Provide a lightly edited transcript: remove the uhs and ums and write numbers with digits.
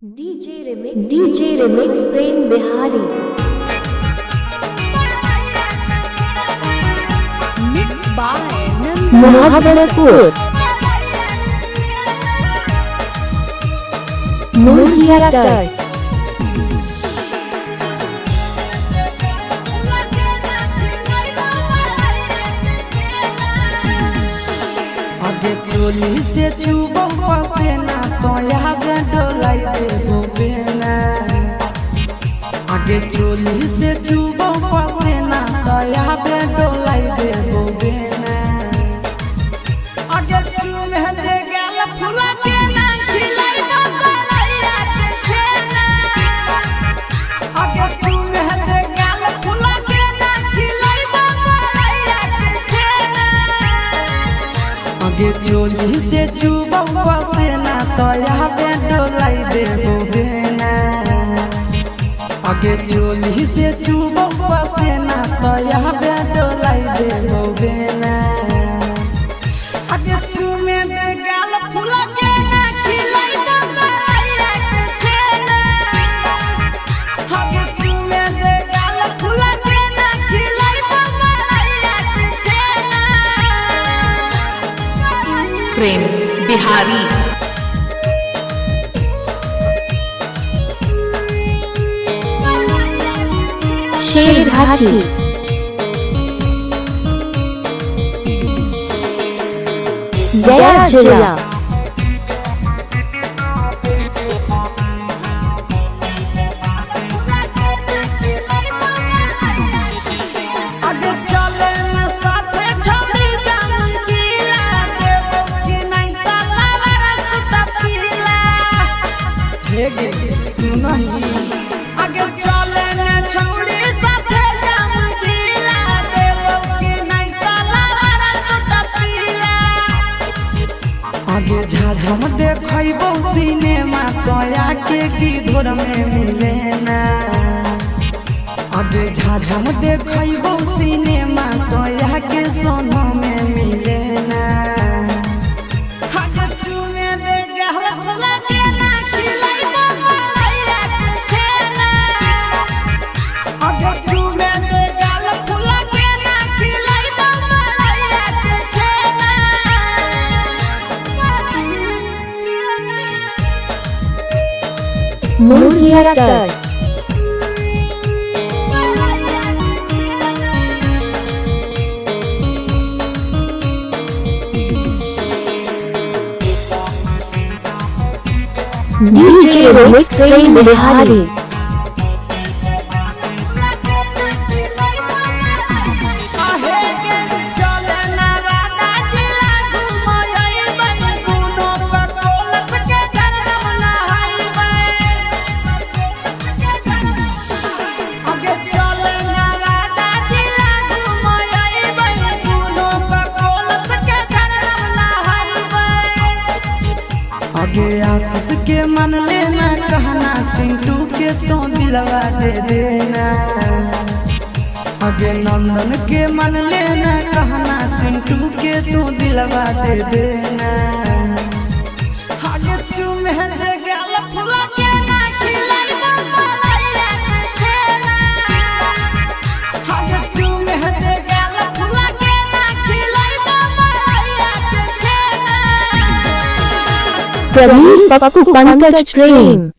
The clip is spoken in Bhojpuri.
DJ Remix Prem Bihari Mixed by Muhabbatpur Murgia Tar आगे चोली से चुबो पसेना तो यहाँ पे डोलाई देबो बेना आगे चोली से चुबो पसेना तो यहाँ पे डोलाई देबो बेना आगे चुमे दे गल फुला के ना खिलाई बकरैया के छेना आगे चुमे दे गल फुला के ना खिलाई बकरैया के छेना आगे चोली से चुबो पसेना तो यहाँ पे डोलाई देबो बेना आगे चोली से चुबो पसेना तो यहाँ पे डोलाई देबो बेना आगे चुमे दे गाल फुला के ना खिलाई बकरैया के छेना आगे चुमे दे गाल फुला के ना खिलाई बकरैया के छेना Prem Bihari Sherghati Gaya Jilla आगे चले न साथे छोड़ी जाम जिला देबो कि नहीं साला रसता पीला हे गे सुनही आगे चले न छोड़ी साथे जाम जिला देबो कि नहीं साला रसता पीला आगे झाझम देखैबो सिनेमा तोया के की धोर में मिले ना आगे झाझम देखैबो सिनेमा तो यहाँ के सोना में मिले ना आगे चुमे दे गहला फुला के ना खिलाई बकरैया के छेना आगे चुमे दे गहला फुला के ना खिलाई बकरैया के छेना Murgia Tar DJ Remix Prem Bihari आहे के चले ना वादा जिला घुमई बई गुनो बकोलत के गरम नहाईबे आगे चले ना वादा जिला घुमई बई गुनो बकोलत के गरम नहाईबे आगे आशीष के मन लेना कहना चिंटू के तो दिलवा दे देना आगे नंदन के मन लेना कहना चिंटू के तो दिलवा दे देना आगे चुमे दे गल फुला के ना खिलाई बकरैया के छेना आगे चुमे दे गल फुला के ना खिलाई बकरैया के छेना Pradeep Pappu Pankaj Prem